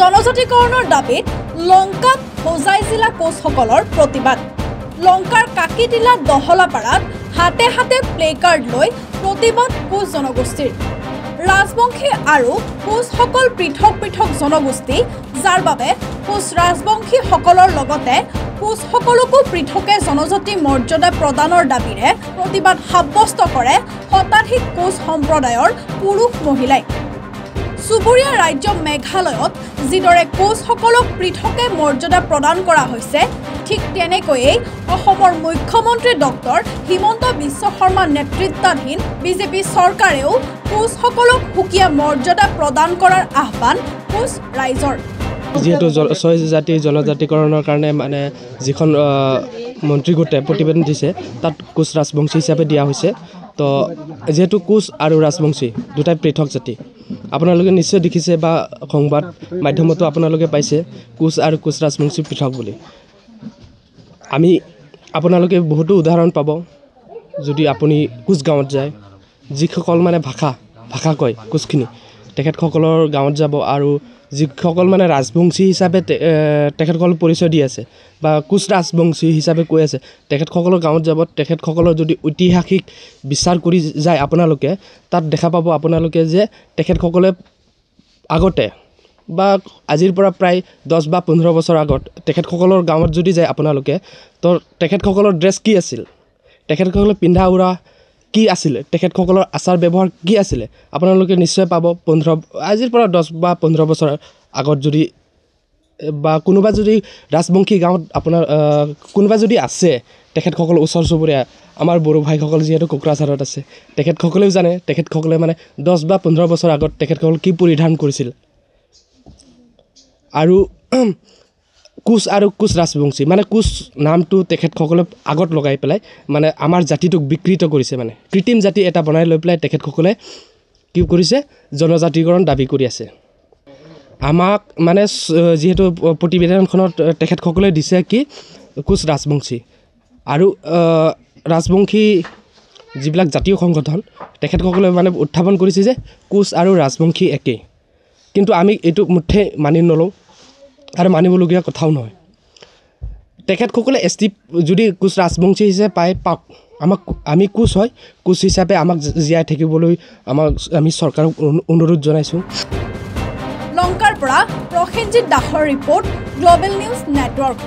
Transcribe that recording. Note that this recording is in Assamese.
জনজাতিকৰণৰ দাবীত লংকাত হোজাই জিলা কোচসকলৰ প্ৰতিবাদ। লংকাৰ কাকিটিলা দহলাপাৰাত হাতে হাতে প্লে কাৰ্ড লৈ প্ৰতিবাদ কোচ জনগোষ্ঠীৰ। ৰাজবংশী আৰু কোচসকল পৃথক পৃথক জনগোষ্ঠী, যাৰ বাবে কোচ ৰাজবংশীসকলৰ লগতে কোচসকলকো পৃথকে জনজাতি মৰ্যাদা প্ৰদানৰ দাবীৰে প্ৰতিবাদ সাব্যস্ত কৰে শতাধিক কোচ সম্প্ৰদায়ৰ পুৰুষ মহিলাই। চুবুৰীয়া ৰাজ্য মেঘালয়ত যিদৰে কোচসকলক পৃথকে মৰ্যাদা প্ৰদান কৰা হৈছে, ঠিক তেনেকৈয়ে অসমৰ মুখ্যমন্ত্ৰী ডক্টৰ হিমন্ত বিশ্ব শৰ্মা নেতৃত্বাধীন বিজেপি চৰকাৰেও কোচসকলক সুকীয়া মৰ্যাদা প্ৰদান কৰাৰ আহ্বান কোচ ৰাইজৰ। যেহেতু ছয় জাতিৰ জনজাতিকৰণৰ কাৰণে মানে যিখন মন্ত্ৰী গোটে প্ৰতিবেদন দিছে, তাত কোচ ৰাজবংশী হিচাপে দিয়া হৈছে। তো যেহেতু কোচ আৰু ৰাজবংশী দুটাই পৃথক জাতি, আপোনালোকে নিশ্চয় দেখিছে বা সংবাদ মাধ্যমতো আপোনালোকে পাইছে কোচ আৰু কোচ ৰাজবংশী পৃথক বুলি। আপোনালোকে বহুতো উদাহৰণ পাব যদি আপুনি কোচ গাঁৱত যায়, যিসকল মানে ভাষা কয় কোচখিনি, তেখেতসকলৰ গাঁৱত যাব আৰু যিসকল মানে ৰাজবংশী হিচাপে তেখেতসকল পৰিচয় দি আছে বা কোচ ৰাজবংশী হিচাপে কৈ আছে, তেখেতসকলৰ গাঁৱত যাব। তেখেতসকলৰ যদি ঐতিহাসিক বিচাৰ কৰি যায় আপোনালোকে, তাত দেখা পাব আপোনালোকে যে তেখেতসকলে আগতে বা আজিৰ পৰা প্ৰায় 10 বা 15 বছৰ আগত তেখেতসকলৰ গাঁৱত যদি যায় আপোনালোকে, তো তেখেতসকলৰ ড্ৰেছ কি আছিল, তেখেতসকলে পিন্ধা উৰা কি আছিলে, তেখেতসকলৰ আচাৰ ব্যৱহাৰ কি আছিলে, আপোনালোকে নিশ্চয় পাব। আজিৰ পৰা 10 বা 15 বছৰ আগত যদি বা কোনোবা যদি ৰাজবংশী গাঁৱত কোনোবা যদি আছে, তেখেতসকল ওচৰ চুবুৰীয়া আমাৰ বড়ো ভাইসকল যিহেতু কোকৰাঝাৰত আছে, তেখেতসকলেও জানে তেখেতসকলে মানে 10 বা 15 বছৰ আগত তেখেতসকল কি পৰিধান কৰিছিল। আৰু কোচ আৰু কোচ ৰাজবংশী মানে কোচ নামটো তেখেতসকলে আগত লগাই পেলাই মানে আমাৰ জাতিটোক বিকৃত কৰিছে, মানে কৃত্ৰিম জাতি এটা বনাই লৈ পেলাই তেখেতসকলে কি কৰিছে, জনজাতিকৰণ দাবী কৰি আছে। আমাক মানে যিহেতু প্ৰতিবেদনখনত তেখেতসকলে দিছে কি কোচ ৰাজবংশী আৰু ৰাজবংশী যিবিলাক জাতীয় সংগঠন, তেখেতসকলে মানে উত্থাপন কৰিছে যে কোচ আৰু ৰাজবংশী একেই। কিন্তু আমি এইটো মুঠে মানি নলওঁ আৰু মানিবলগীয়া কথাও নহয়। তেখেতসকলে ST যদি কোচ ৰাজবংশী হিচাপে পাওক, আমি কোচ হয়, কোচ হিচাপে আমাক জীয়াই থাকিবলৈ আমি চৰকাৰক অনুৰোধ জনাইছোঁ। লংকাৰ পৰা প্ৰসেনজিৎ দাসৰ ৰিপৰ্ট, গ্ল'বেল নিউজ নেটৱৰ্ক।